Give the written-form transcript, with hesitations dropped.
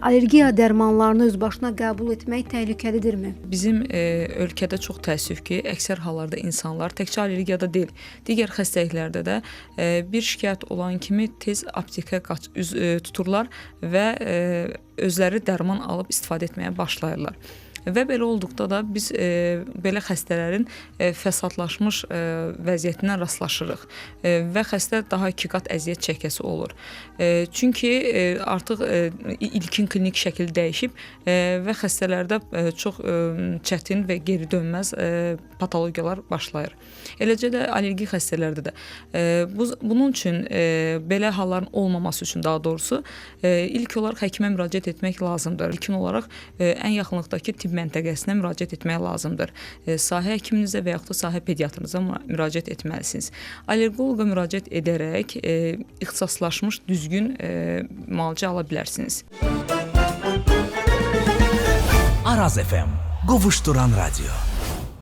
Allergiya dərmanlarını öz başına qəbul etmək təhlükəlidirmi? Bizim ölkədə çox təəssüf ki, əksər hallarda insanlar təkcə allergiyada deyil, digər xəstəliklərdə də bir şikayət olan kimi tez aptekə üz tuturlar və özləri dərman alıb istifadə etməyə başlayırlar. Və belə olduqda da biz belə xəstələrin fəsadlaşmış vəziyyətindən rastlaşırıq və xəstə daha 2 qat əziyyət çəkəsi olur. Çünki artıq ilkin klinik şəkil dəyişib və xəstələrdə çox çətin və geri dönməz patologiyalar başlayır. Eləcə də allergik xəstələrdə də. Bunun üçün belə halların olmaması üçün daha doğrusu ilk olaraq həkimə müraciət etmək lazımdır. İlkin olaraq ən yaxınlıqdakı tibb məntəqəsinə müraciət etmək lazımdır. Sahə həkiminizə və yaxud da sahə pediatrınıza müraciət etməlisiniz. Allergoloqa müraciət edərək ixtisaslaşmış düzgün müalicə ala bilərsiniz. Araz FM, qovuşduran radio.